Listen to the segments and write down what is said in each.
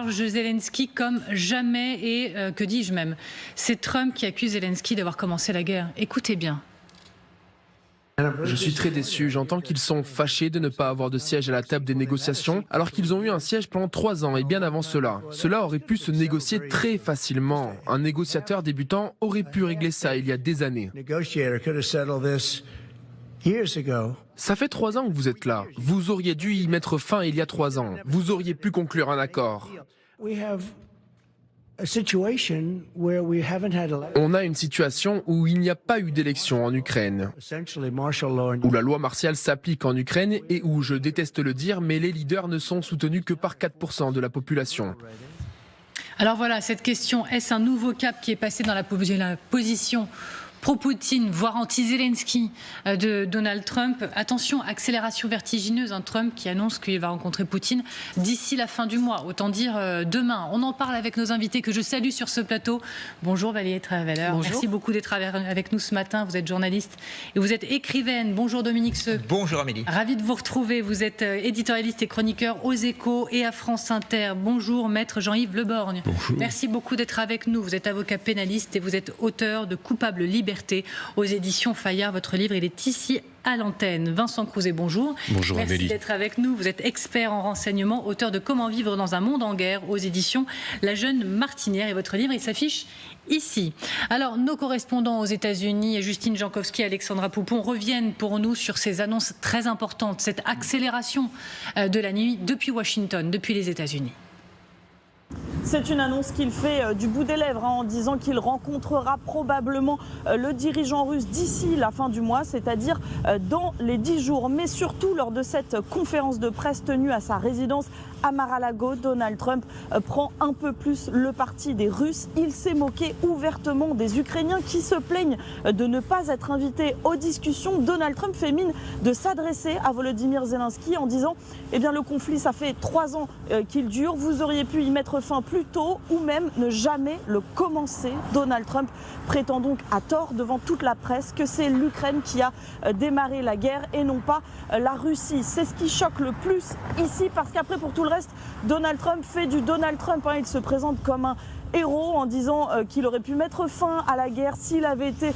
Zelensky comme jamais et que dis-je même. C'est Trump qui accuse Zelensky d'avoir commencé la guerre. Écoutez bien. Je suis très déçu. J'entends qu'ils sont fâchés de ne pas avoir de siège à la table des négociations, alors qu'ils ont eu un siège pendant 3 ans et bien avant cela. Cela aurait pu se négocier très facilement. Un négociateur débutant aurait pu régler ça il y a des années. Ça fait 3 ans que vous êtes là. Vous auriez dû y mettre fin il y a 3 ans. Vous auriez pu conclure un accord. On a une situation où il n'y a pas eu d'élection en Ukraine, où la loi martiale s'applique en Ukraine et où, je déteste le dire, mais les leaders ne sont soutenus que par 4% de la population. Alors voilà, cette question, est-ce un nouveau cap qui est passé dans la position pro-Poutine, voire anti-Zelensky de Donald Trump? Attention, accélération vertigineuse, un Trump qui annonce qu'il va rencontrer Poutine d'ici la fin du mois, autant dire demain. On en parle avec nos invités que je salue sur ce plateau. Bonjour Valérie Trierweiler, merci beaucoup d'être avec nous ce matin. Vous êtes journaliste et vous êtes écrivaine. Bonjour Dominique Seux. Bonjour Amélie. Ravi de vous retrouver. Vous êtes éditorialiste et chroniqueur aux Échos et à France Inter. Bonjour maître Jean-Yves Le Borgne. Bonjour. Merci beaucoup d'être avec nous. Vous êtes avocat pénaliste et vous êtes auteur de Coupable Liberté aux éditions Fayard. Votre livre, il est ici à l'antenne. Vincent Crouzet, bonjour. Bonjour Merci Amélie. d'être avec nous. Vous êtes expert en renseignement, auteur de Comment vivre dans un monde en guerre aux éditions La Jeune Martinière. Et votre livre, il s'affiche ici. Alors, nos correspondants aux États-Unis, Justine Jankowski et Alexandra Poupon, reviennent pour nous sur ces annonces très importantes, cette accélération de la nuit depuis Washington, depuis les États-Unis. C'est une annonce qu'il fait du bout des lèvres en disant qu'il rencontrera probablement le dirigeant russe d'ici la fin du mois, c'est-à-dire dans les 10 jours. Mais surtout, lors de cette conférence de presse tenue à sa résidence à Mar-a-Lago, Donald Trump prend un peu plus le parti des Russes. Il s'est moqué ouvertement des Ukrainiens qui se plaignent de ne pas être invités aux discussions. Donald Trump fait mine de s'adresser à Volodymyr Zelensky en disant « Eh bien, le conflit, ça fait 3 ans qu'il dure. Vous auriez pu y mettre fin plus tôt ou même ne jamais le commencer. » Donald Trump prétend donc à tort devant toute la presse que c'est l'Ukraine qui a démarré la guerre et non pas la Russie. C'est ce qui choque le plus ici parce qu'après, pour tout le reste, Donald Trump fait du Donald Trump. Il se présente comme un héros en disant qu'il aurait pu mettre fin à la guerre s'il avait été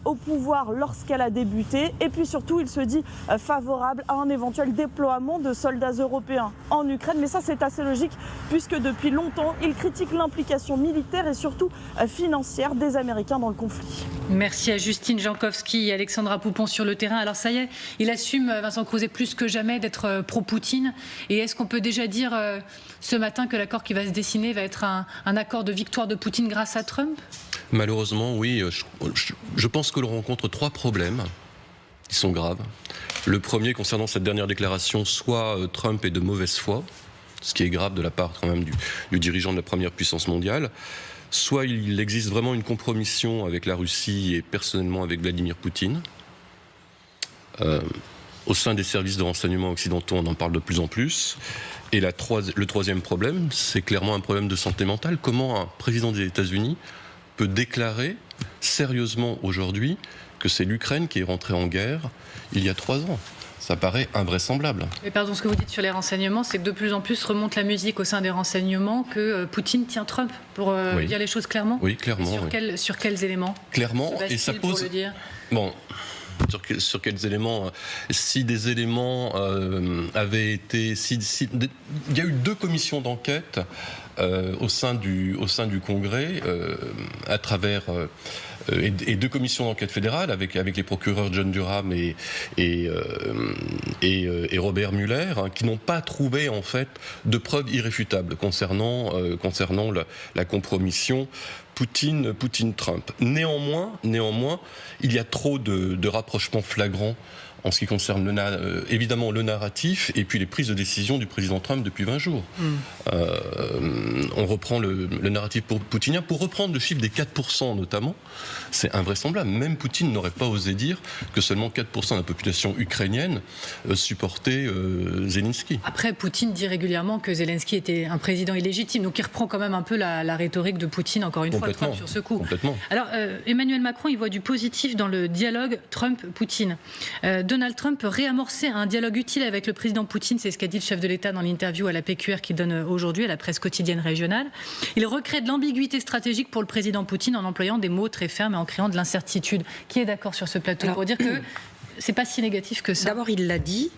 au pouvoir lorsqu'elle a débuté. Et puis surtout, il se dit favorable à un éventuel déploiement de soldats européens en Ukraine. Mais ça, c'est assez logique puisque depuis longtemps, il critique l'implication militaire et surtout financière des Américains dans le conflit. Merci à Justine Jankowski et Alexandra Poupon sur le terrain. Alors ça y est, il assume, Vincent Crouzet, plus que jamais d'être pro-Poutine. Et est-ce qu'on peut déjà dire ce matin que l'accord qui va se dessiner va être un accord de victoire de Poutine grâce à Trump? Malheureusement, oui. Je pense que l'on rencontre 3 problèmes qui sont graves. Le premier, concernant cette dernière déclaration, soit Trump est de mauvaise foi, ce qui est grave de la part quand même du dirigeant de la première puissance mondiale, soit il existe vraiment une compromission avec la Russie et personnellement avec Vladimir Poutine. Au sein des services de renseignement occidentaux, on en parle de plus en plus. Et le 3e problème, c'est clairement un problème de santé mentale. Comment un président des États-Unis peut déclarer sérieusement aujourd'hui que c'est l'Ukraine qui est rentrée en guerre il y a 3 ans? Ça paraît invraisemblable. Mais pardon, ce que vous dites sur les renseignements, c'est que de plus en plus remonte la musique au sein des renseignements que Poutine tient Trump, pour dire les choses clairement. Oui, clairement. Sur quels éléments? Clairement, et ça pose... Pour le dire. Bon... Sur quels éléments? Si des éléments avaient été... il y a eu 2 commissions d'enquête au sein du Congrès, à travers... et 2 commissions d'enquête fédérales avec les procureurs John Durham et Robert Mueller, qui n'ont pas trouvé en fait de preuves irréfutables concernant la compromission Poutine-Trump. Néanmoins, il y a trop de rapprochements flagrants en ce qui concerne évidemment le narratif et puis les prises de décision du président Trump depuis 20 jours. on reprend le narratif poutinien. Pour reprendre le chiffre des 4% notamment, c'est invraisemblable. Même Poutine n'aurait pas osé dire que seulement 4% de la population ukrainienne supportait Zelensky. Après, Poutine dit régulièrement que Zelensky était un président illégitime. Donc il reprend quand même un peu la rhétorique de Poutine, encore une fois, Trump sur ce coup. Alors, Emmanuel Macron, il voit du positif dans le dialogue Trump-Poutine. Donald Trump peut réamorcer un dialogue utile avec le président Poutine, c'est ce qu'a dit le chef de l'État dans l'interview à la PQR qu'il donne aujourd'hui à la presse quotidienne régionale. Il recrée de l'ambiguïté stratégique pour le président Poutine en employant des mots très fermes et en créant de l'incertitude. Qui est d'accord sur ce plateau pour dire que c'est pas si négatif que ça? D'abord, il l'a dit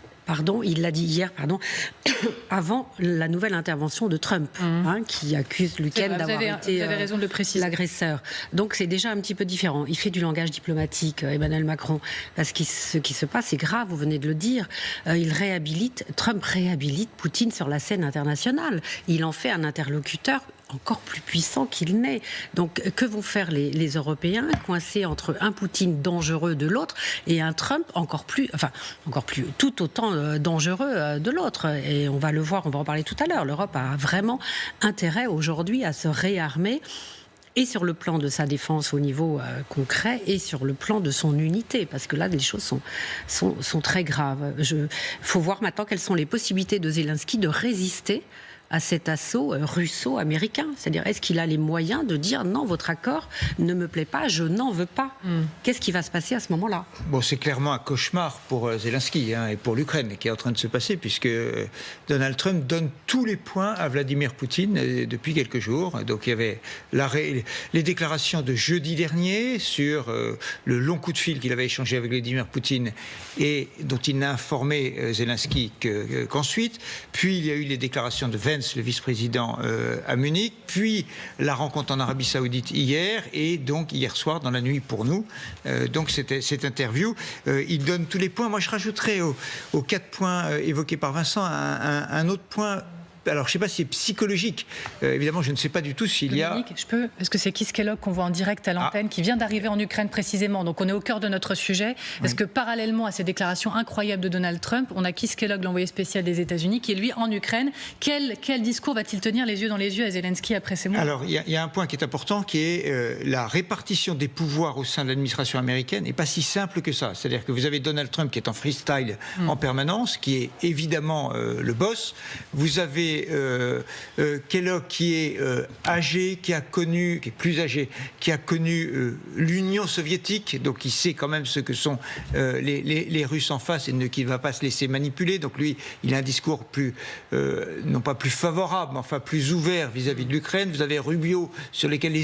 hier, avant la nouvelle intervention de Trump, qui accuse l'Ukraine d'avoir été l'agresseur. Donc c'est déjà un petit peu différent. Il fait du langage diplomatique, Emmanuel Macron, parce que ce qui se passe, c'est grave, vous venez de le dire. Trump réhabilite Poutine sur la scène internationale. Il en fait un interlocuteur encore plus puissant qu'il n'est. Donc, que vont faire les Européens, coincés entre un Poutine dangereux de l'autre et un Trump encore plus tout autant dangereux de l'autre. Et on va le voir, on va en parler tout à l'heure. L'Europe a vraiment intérêt aujourd'hui à se réarmer, et sur le plan de sa défense au niveau concret, et sur le plan de son unité, parce que là, les choses sont très graves. Il faut voir maintenant quelles sont les possibilités de Zelensky de résister à cet assaut russo-américain. C'est-à-dire, est-ce qu'il a les moyens de dire non, votre accord ne me plaît pas, je n'en veux pas. Qu'est-ce qui va se passer à ce moment-là? Bon, c'est clairement un cauchemar pour Zelensky et pour l'Ukraine qui est en train de se passer, puisque Donald Trump donne tous les points à Vladimir Poutine depuis quelques jours. Donc il y avait les déclarations de jeudi dernier sur le long coup de fil qu'il avait échangé avec Vladimir Poutine et dont il n'a informé Zelensky qu'ensuite. Puis il y a eu les déclarations de Vance, le vice-président à Munich, puis la rencontre en Arabie Saoudite hier, et donc hier soir dans la nuit pour nous. Donc cette interview, il donne tous les points. Moi je rajouterais aux 4 points évoqués par Vincent un autre point. Alors, je ne sais pas si c'est psychologique. Évidemment, je ne sais pas du tout s'il y a... Dominique, je peux? Parce que c'est Keith Kellogg qu'on voit en direct à l'antenne, qui vient d'arriver en Ukraine précisément. Donc, on est au cœur de notre sujet. Parce que parallèlement à ces déclarations incroyables de Donald Trump, on a Keith Kellogg, l'envoyé spécial des États-Unis, qui est lui en Ukraine. Quel discours va-t-il tenir les yeux dans les yeux à Zelensky après ces mots? Alors, il y a un point qui est important, qui est la répartition des pouvoirs au sein de l'administration américaine n'est pas si simple que ça. C'est-à-dire que vous avez Donald Trump qui est en freestyle en permanence, qui est évidemment le boss. Vous avez Kellogg qui est âgé, qui est plus âgé, qui a connu l'Union soviétique, donc il sait quand même ce que sont les Russes en face et qui ne va pas se laisser manipuler. Donc lui, il a un discours plus, non pas plus favorable, mais enfin plus ouvert vis-à-vis de l'Ukraine. Vous avez Rubio, sur lesquels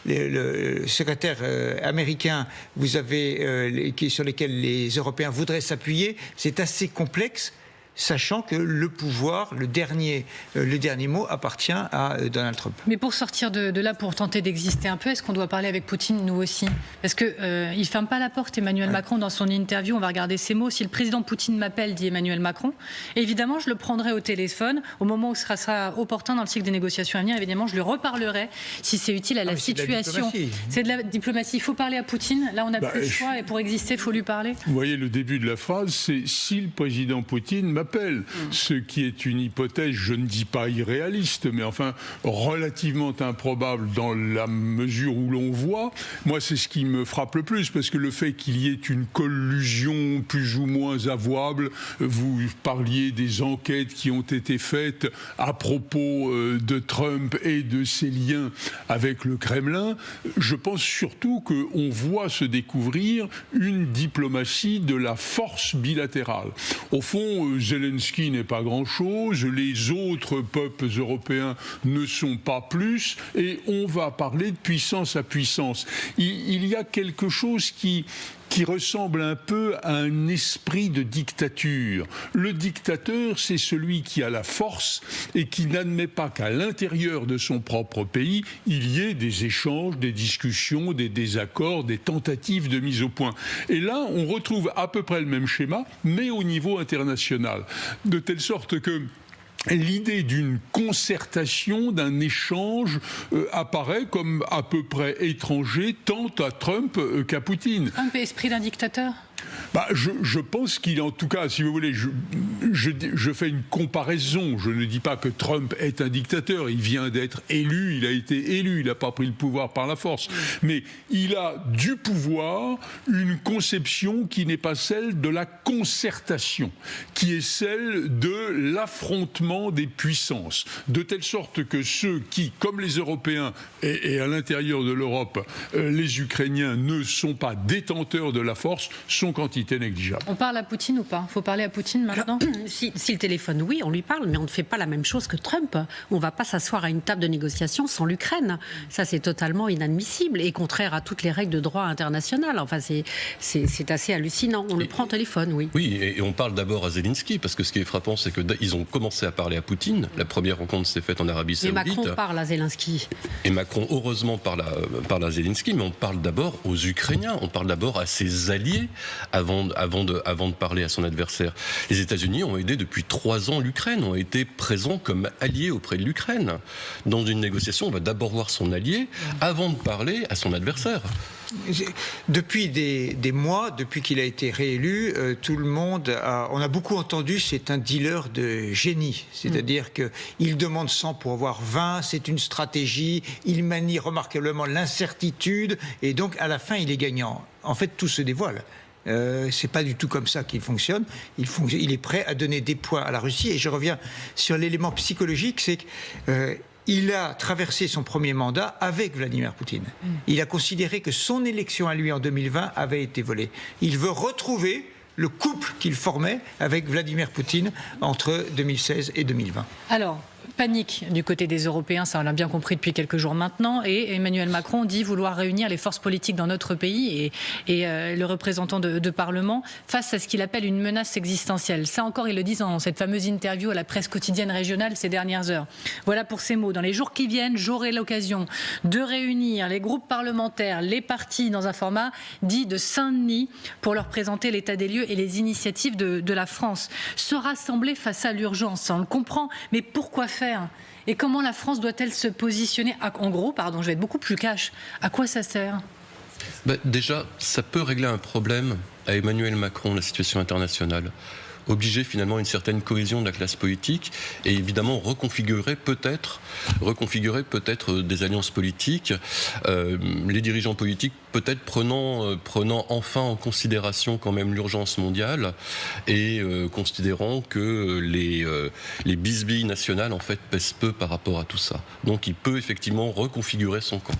le secrétaire américain, vous avez sur lesquels les Européens voudraient s'appuyer. C'est assez complexe, sachant que le pouvoir, le dernier mot appartient à Donald Trump. Mais pour sortir de là, pour tenter d'exister un peu, est-ce qu'on doit parler avec Poutine, nous aussi? Parce qu'il ne ferme pas la porte, Emmanuel Macron, dans son interview. On va regarder ses mots. Si le président Poutine m'appelle, dit Emmanuel Macron, évidemment, je le prendrai au téléphone. Au moment où ce sera opportun dans le cycle des négociations à venir, évidemment, je lui reparlerai si c'est utile à la situation. C'est de la diplomatie. Il faut parler à Poutine. Là, on n'a plus le choix. Et pour exister, il faut lui parler. Vous voyez, le début de la phrase, c'est « si le président Poutine m'appelle ». Ce qui est une hypothèse, je ne dis pas irréaliste, mais enfin relativement improbable dans la mesure où l'on voit. Moi, c'est ce qui me frappe le plus, parce que le fait qu'il y ait une collusion plus ou moins avouable, vous parliez des enquêtes qui ont été faites à propos de Trump et de ses liens avec le Kremlin, je pense surtout qu'on voit se découvrir une diplomatie de la force bilatérale. Au fond, Zelensky n'est pas grand-chose, les autres peuples européens ne sont pas plus, et on va parler de puissance à puissance. Il y a quelque chose qui ressemble un peu à un esprit de dictature. Le dictateur, c'est celui qui a la force et qui n'admet pas qu'à l'intérieur de son propre pays, il y ait des échanges, des discussions, des désaccords, des tentatives de mise au point. Et là, on retrouve à peu près le même schéma, mais au niveau international. De telle sorte que l'idée d'une concertation, d'un échange apparaît comme à peu près étranger tant à Trump qu'à Poutine. Un peu esprit d'un dictateur ? Je pense qu'il, en tout cas, si vous voulez, je fais une comparaison. Je ne dis pas que Trump est un dictateur. Il vient d'être élu, il a été élu, il n'a pas pris le pouvoir par la force. Mais il a du pouvoir une conception qui n'est pas celle de la concertation, qui est celle de l'affrontement des puissances. De telle sorte que ceux qui, comme les Européens et à l'intérieur de l'Europe, les Ukrainiens ne sont pas détenteurs de la force, sont quantité négligeable. On parle à Poutine ou pas ? Il faut parler à Poutine maintenant ? Si le téléphone, oui, on lui parle, mais on ne fait pas la même chose que Trump. On ne va pas s'asseoir à une table de négociation sans l'Ukraine. Ça, c'est totalement inadmissible et contraire à toutes les règles de droit international. Enfin, c'est assez hallucinant. On le prend au téléphone, oui. Oui, et on parle d'abord à Zelensky, parce que ce qui est frappant, c'est qu'ils ont commencé à parler à Poutine. La première rencontre s'est faite en Arabie Saoudite. Mais Macron parle à Zelensky. Et Macron, heureusement, parle à Zelensky, mais on parle d'abord aux Ukrainiens, on parle d'abord à ses alliés avant de parler à son adversaire. Les États-Unis ont aidé depuis 3 ans l'Ukraine, ont été présents comme alliés auprès de l'Ukraine. Dans une négociation, on va d'abord voir son allié avant de parler à son adversaire. Depuis des mois, depuis qu'il a été réélu, tout le monde on a beaucoup entendu, c'est un dealer de génie. C'est-à-dire qu'il demande 100 pour avoir 20, c'est une stratégie, il manie remarquablement l'incertitude, et donc à la fin, il est gagnant. En fait, tout se dévoile. C'est pas du tout comme ça qu'il fonctionne. Il est prêt à donner des points à la Russie. Et je reviens sur l'élément psychologique, c'est que il a traversé son premier mandat avec Vladimir Poutine. Il a considéré que son élection à lui en 2020 avait été volée. Il veut retrouver le couple qu'il formait avec Vladimir Poutine entre 2016 et 2020. Alors, panique du côté des Européens, ça on l'a bien compris depuis quelques jours maintenant, et Emmanuel Macron dit vouloir réunir les forces politiques dans notre pays et le représentant de Parlement face à ce qu'il appelle une menace existentielle. Ça encore, il le dit dans cette fameuse interview à la presse quotidienne régionale ces dernières heures. Voilà pour ces mots. Dans les jours qui viennent, j'aurai l'occasion de réunir les groupes parlementaires, les partis dans un format dit de Saint-Denis pour leur présenter l'état des lieux et les initiatives de la France. Se rassembler face à l'urgence, on le comprend, mais pourquoi faire ? Et comment la France doit-elle se positionner ? En gros, je vais être beaucoup plus cash. À quoi ça sert ? Déjà, ça peut régler un problème à Emmanuel Macron, la situation internationale. Obliger finalement une certaine cohésion de la classe politique et évidemment reconfigurer peut-être des alliances politiques, les dirigeants politiques peut-être prenant enfin en considération quand même l'urgence mondiale et considérant que les bisbilles nationales en fait pèsent peu par rapport à tout ça. Donc il peut effectivement reconfigurer son camp.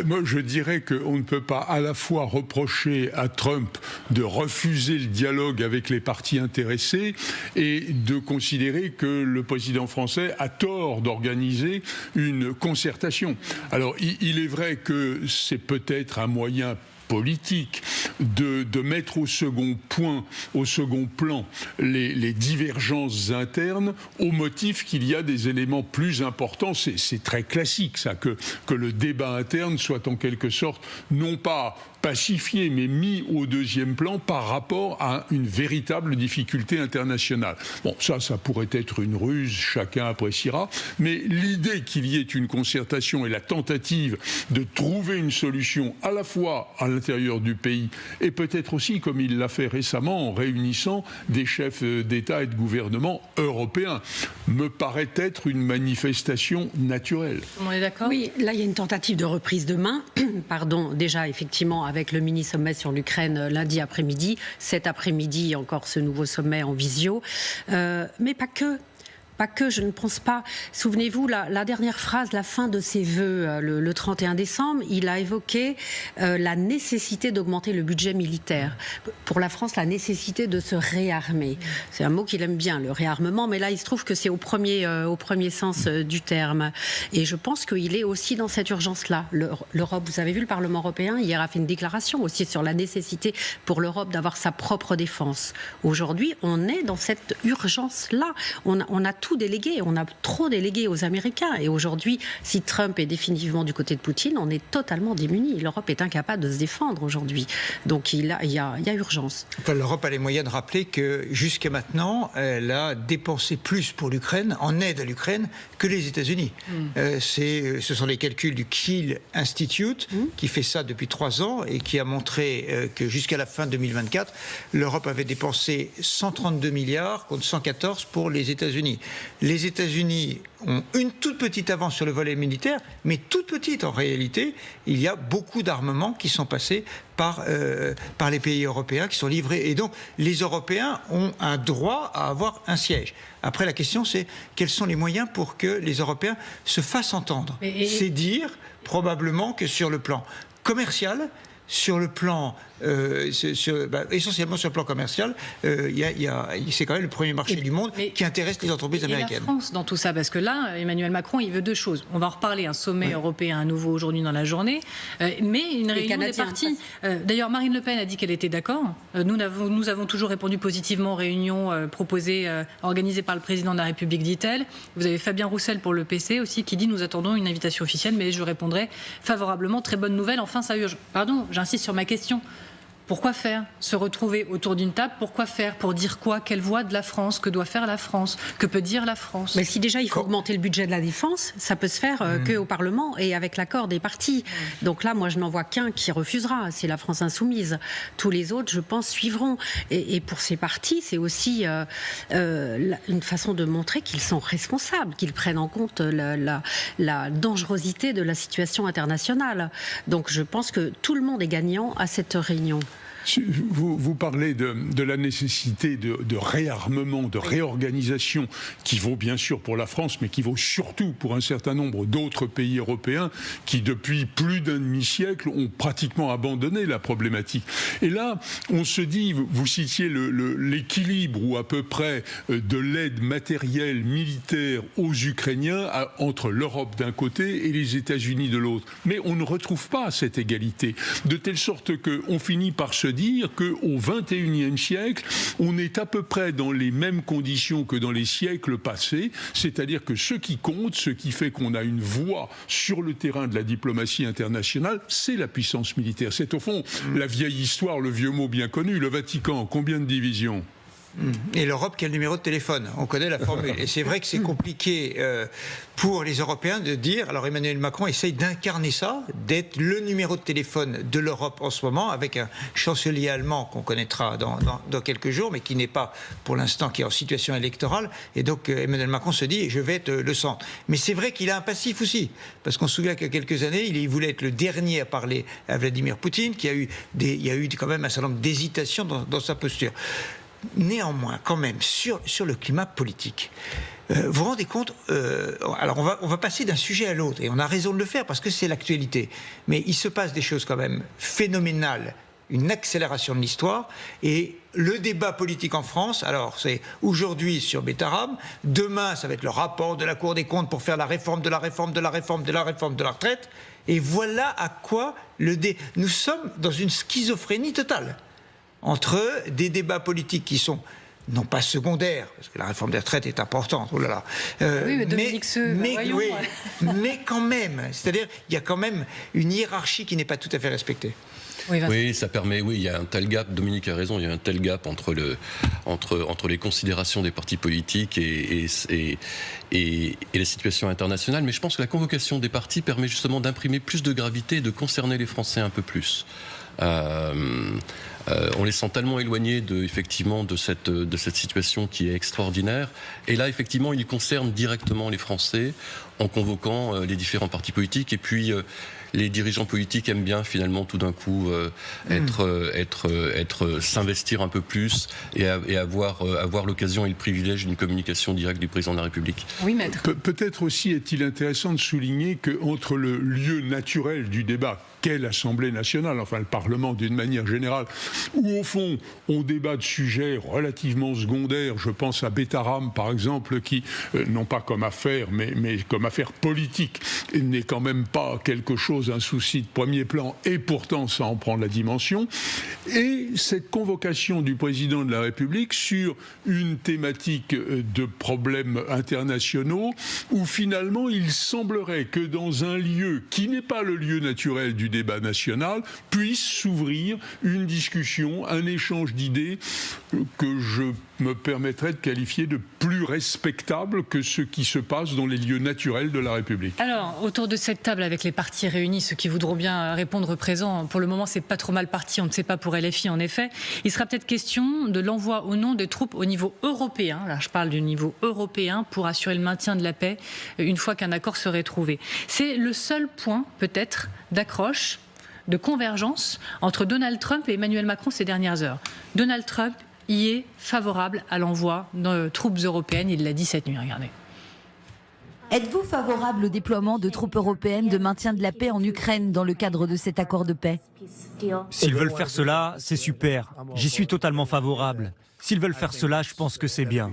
Moi, je dirais qu'on ne peut pas à la fois reprocher à Trump de refuser le dialogue avec les partis intéressés et de considérer que le président français a tort d'organiser une concertation. Alors, il est vrai que c'est peut-être un moyen politique de mettre au second plan les divergences internes au motif qu'il y a des éléments plus importants. C'est très classique ça, que le débat interne soit en quelque sorte non pas pacifié, mais mis au deuxième plan par rapport à une véritable difficulté internationale. Bon, ça pourrait être une ruse, chacun appréciera, mais l'idée qu'il y ait une concertation et la tentative de trouver une solution à la fois à l'intérieur du pays et peut-être aussi, comme il l'a fait récemment, en réunissant des chefs d'État et de gouvernement européens, me paraît être une manifestation naturelle. On est d'accord ? Oui, là il y a une tentative de reprise de main, déjà effectivement avec le mini-sommet sur l'Ukraine lundi après-midi, cet après-midi encore ce nouveau sommet en visio, mais pas que. Pas que, je ne pense pas. Souvenez-vous, la dernière phrase, la fin de ses vœux, le 31 décembre, il a évoqué la nécessité d'augmenter le budget militaire. Pour la France, la nécessité de se réarmer. C'est un mot qu'il aime bien, le réarmement, mais là, il se trouve que c'est au premier sens du terme. Et je pense qu'il est aussi dans cette urgence-là. L'Europe, vous avez vu, le Parlement européen, hier, a fait une déclaration aussi sur la nécessité pour l'Europe d'avoir sa propre défense. Aujourd'hui, on est dans cette urgence-là. On a tout délégué, on a trop délégué aux Américains. Et aujourd'hui, si Trump est définitivement du côté de Poutine, on est totalement démunis. L'Europe est incapable de se défendre aujourd'hui. Donc il y a urgence. Enfin, l'Europe a les moyens de rappeler que jusqu'à maintenant, elle a dépensé plus pour l'Ukraine, en aide à l'Ukraine, que les États-Unis. Ce sont les calculs du Kiel Institute qui fait ça depuis 3 ans et qui a montré que jusqu'à la fin 2024, l'Europe avait dépensé 132 milliards contre 114 pour les États-Unis. Les États-Unis ont une toute petite avance sur le volet militaire, mais toute petite en réalité. Il y a beaucoup d'armements qui sont passés par les pays européens, qui sont livrés. Et donc, les Européens ont un droit à avoir un siège. Après, la question, c'est quels sont les moyens pour que les Européens se fassent entendre. C'est dire, probablement, que sur le plan commercial, sur le plan, essentiellement sur le plan commercial, c'est quand même le premier marché du monde qui intéresse les entreprises américaines. Et la France dans tout ça, parce que là, Emmanuel Macron, il veut 2 choses. On va en reparler, un sommet européen à nouveau aujourd'hui dans la journée, mais une réunion des partis. D'ailleurs, Marine Le Pen a dit qu'elle était d'accord. Nous avons toujours répondu positivement aux réunions proposées, organisées par le président de la République, dit-elle. Vous avez Fabien Roussel pour le PC aussi qui dit nous attendons une invitation officielle, mais je répondrai favorablement. Très bonne nouvelle, enfin ça urge. Pardon, j'insiste sur ma question. Pourquoi faire? Se retrouver autour d'une table, pourquoi faire? Pour dire quoi? Quelle voix de la France? Que doit faire la France? Que peut dire la France? Mais si déjà il faut augmenter le budget de la défense, ça peut se faire qu'au Parlement et avec l'accord des partis. Donc là, moi je n'en vois qu'un qui refusera, c'est la France Insoumise. Tous les autres, je pense, suivront. Et pour ces partis, c'est aussi une façon de montrer qu'ils sont responsables, qu'ils prennent en compte la dangerosité de la situation internationale. Donc je pense que tout le monde est gagnant à cette réunion. Vous parlez de la nécessité de réarmement, de réorganisation qui vaut bien sûr pour la France, mais qui vaut surtout pour un certain nombre d'autres pays européens qui, depuis plus d'un demi-siècle, ont pratiquement abandonné la problématique. Et là, on se dit, vous citiez l'équilibre ou à peu près de l'aide matérielle, militaire aux Ukrainiens entre l'Europe d'un côté et les États-Unis de l'autre. Mais on ne retrouve pas cette égalité, de telle sorte qu'on finit par se dire qu'au XXIe siècle, on est à peu près dans les mêmes conditions que dans les siècles passés, c'est-à-dire que ce qui compte, ce qui fait qu'on a une voix sur le terrain de la diplomatie internationale, c'est la puissance militaire. C'est au fond la vieille histoire, le vieux mot bien connu, le Vatican, combien de divisions ? Et l'Europe, quel numéro de téléphone? On connaît la formule. Et c'est vrai que c'est compliqué pour les Européens de dire... Alors Emmanuel Macron essaye d'incarner ça, d'être le numéro de téléphone de l'Europe en ce moment, avec un chancelier allemand qu'on connaîtra dans quelques jours, mais qui n'est pas, pour l'instant, qui est en situation électorale. Et donc Emmanuel Macron se dit, je vais être le centre. Mais c'est vrai qu'il a un passif aussi. Parce qu'on se souvient qu'il y a quelques années, il voulait être le dernier à parler à Vladimir Poutine, il y a eu quand même un certain nombre d'hésitations dans sa posture. Néanmoins, quand même, sur le climat politique, vous vous rendez compte, alors on va passer d'un sujet à l'autre, et on a raison de le faire parce que c'est l'actualité, mais il se passe des choses quand même phénoménales, une accélération de l'histoire, et le débat politique en France, alors c'est aujourd'hui sur Betaram, demain ça va être le rapport de la Cour des comptes pour faire la réforme de la réforme de la réforme de la réforme de la retraite, et voilà à quoi nous sommes dans une schizophrénie totale. Entre des débats politiques qui sont non pas secondaires, parce que la réforme des retraites est importante, oh là là, oui, mais Dominique mais quand même, c'est-à-dire il y a quand même une hiérarchie qui n'est pas tout à fait respectée. Oui, ça permet, il y a un tel gap, Dominique a raison, il y a un tel gap entre les considérations des partis politiques et la situation internationale, mais je pense que la convocation des partis permet justement d'imprimer plus de gravité et de concerner les Français un peu plus. On les sent tellement éloignés de cette situation qui est extraordinaire. Et là, effectivement, il concerne directement les Français en convoquant les différents partis politiques. Et puis, les dirigeants politiques aiment bien finalement tout d'un coup s'investir un peu plus et avoir l'occasion et le privilège d'une communication directe du président de la République. Oui, maître. Peut-être aussi est-il intéressant de souligner qu'entre le lieu naturel du débat, qu'est l'Assemblée nationale, enfin le Parlement d'une manière générale, où au fond on débat de sujets relativement secondaires, je pense à Betaram par exemple, qui, non pas comme affaire, mais comme affaire politique, n'est quand même pas quelque chose dans un souci de premier plan, et pourtant ça en prend la dimension. Et cette convocation du président de la République sur une thématique de problèmes internationaux, où finalement il semblerait que dans un lieu qui n'est pas le lieu naturel du débat national, puisse s'ouvrir une discussion, un échange d'idées que je me permettrais de qualifier de plus respectable que ce qui se passe dans les lieux naturels de la République. Alors, autour de cette table avec les partis réunis, ceux qui voudront bien répondre présent, pour le moment c'est pas trop mal parti, on ne sait pas pour LFI en effet, il sera peut-être question de l'envoi ou non des troupes au niveau européen, là je parle du niveau européen, pour assurer le maintien de la paix une fois qu'un accord serait trouvé. C'est le seul point peut-être d'accroche, de convergence entre Donald Trump et Emmanuel Macron ces dernières heures. Donald Trump y est favorable à l'envoi de troupes européennes, il l'a dit cette nuit, regardez. Êtes-vous favorable au déploiement de troupes européennes de maintien de la paix en Ukraine dans le cadre de cet accord de paix? S'ils veulent faire cela, c'est super. J'y suis totalement favorable. S'ils veulent faire cela, je pense que c'est bien.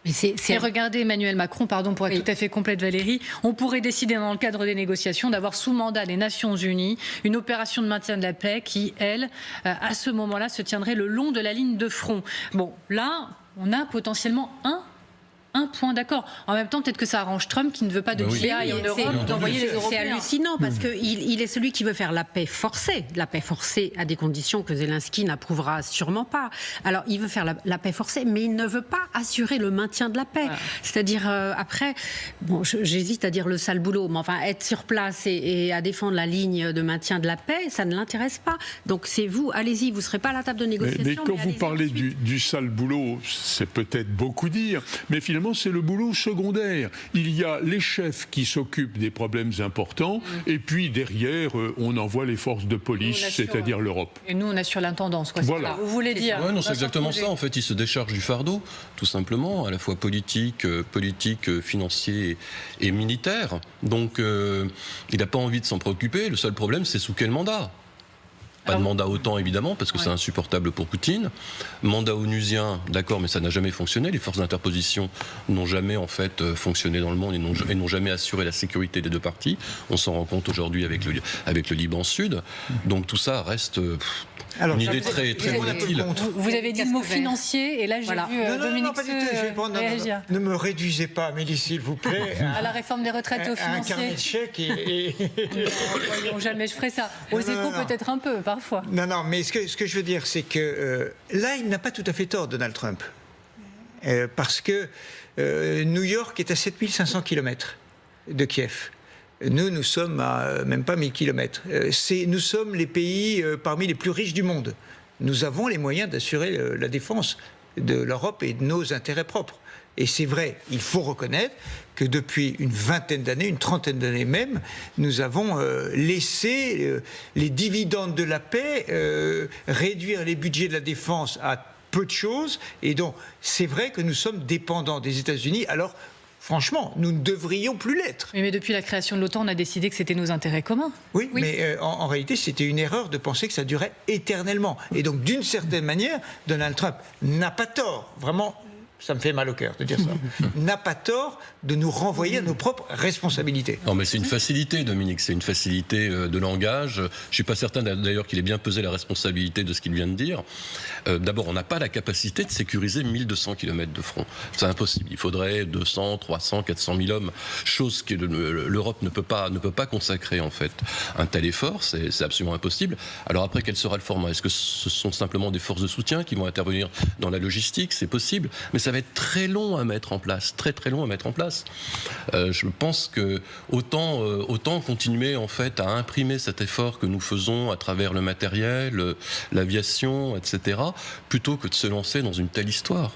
Et regardez Emmanuel Macron, pardon pour être tout à fait complète Valérie, on pourrait décider dans le cadre des négociations d'avoir sous mandat des Nations Unies une opération de maintien de la paix qui, elle, à ce moment-là, se tiendrait le long de la ligne de front. Bon, là, on a potentiellement un point d'accord. En même temps, peut-être que ça arrange Trump qui ne veut pas de GI en Europe, d'envoyer les Européens. C'est hallucinant parce qu'il est celui qui veut faire la paix forcée. La paix forcée à des conditions que Zelensky n'approuvera sûrement pas. Alors, il veut faire la paix forcée, mais il ne veut pas assurer le maintien de la paix. Ah. C'est-à-dire, après, bon, j'hésite à dire le sale boulot, mais enfin, être sur place et à défendre la ligne de maintien de la paix, ça ne l'intéresse pas. Donc, c'est vous, allez-y, vous ne serez pas à la table de négociation. Mais quand vous parlez du sale boulot, c'est peut-être beaucoup dire, mais finalement, c'est le boulot secondaire. Il y a les chefs qui s'occupent des problèmes importants, et puis derrière, on envoie les forces de police, c'est-à-dire l'Europe. Et nous, on assure l'intendance. Voilà. Vous voulez dire ouais, non, c'est exactement ça. En fait, il se décharge du fardeau, tout simplement, à la fois politique, financier et militaire. Donc, il n'a pas envie de s'en préoccuper. Le seul problème, c'est sous quel mandat ? Pas de mandat OTAN, évidemment, parce que c'est insupportable pour Poutine. Mandat onusien, d'accord, mais ça n'a jamais fonctionné. Les forces d'interposition n'ont jamais, en fait, fonctionné dans le monde et n'ont jamais assuré la sécurité des deux parties. On s'en rend compte aujourd'hui avec le Liban Sud. Donc tout ça reste une idée très, très volatile. Vous avez dit le mot financier, et là, j'ai vu Dominique réagir. Ne me réduisez pas, Amélie, s'il vous plaît. À la réforme des retraites aux financiers. Un carnet de chèques et... Non, jamais je ferai ça. Aux échos, peut-être un peu, parfois. Non, mais ce que je veux dire, c'est que là, il n'a pas tout à fait tort, Donald Trump. Parce que New York est à 7500 km de Kiev. Nous sommes à même pas 1000 km. Nous sommes les pays parmi les plus riches du monde. Nous avons les moyens d'assurer la défense de l'Europe et de nos intérêts propres. Et c'est vrai, il faut reconnaître que depuis une vingtaine d'années, une trentaine d'années même, nous avons laissé les dividendes de la paix réduire les budgets de la défense à peu de choses. Et donc, c'est vrai que nous sommes dépendants des États-Unis. Alors, franchement, nous ne devrions plus l'être. Mais depuis la création de l'OTAN, on a décidé que c'était nos intérêts communs. Oui. Mais en réalité, c'était une erreur de penser que ça durait éternellement. Et donc, d'une certaine manière, Donald Trump n'a pas tort, vraiment... Ça me fait mal au cœur de dire ça. N'a pas tort de nous renvoyer à nos propres responsabilités. Non, mais c'est une facilité, Dominique. C'est une facilité de langage. Je ne suis pas certain d'ailleurs qu'il ait bien pesé la responsabilité de ce qu'il vient de dire. D'abord, on n'a pas la capacité de sécuriser 1200 km de front. C'est impossible. Il faudrait 200, 300, 400 000 hommes. Chose que l'Europe ne peut pas consacrer, en fait. Un tel effort, c'est absolument impossible. Alors après, quel sera le format ? Est-ce que ce sont simplement des forces de soutien qui vont intervenir dans la logistique ? C'est possible. Mais ça va être très long à mettre en place, très très long à mettre en place. Je pense que autant continuer en fait à imprimer cet effort que nous faisons à travers le matériel, l'aviation, etc., plutôt que de se lancer dans une telle histoire.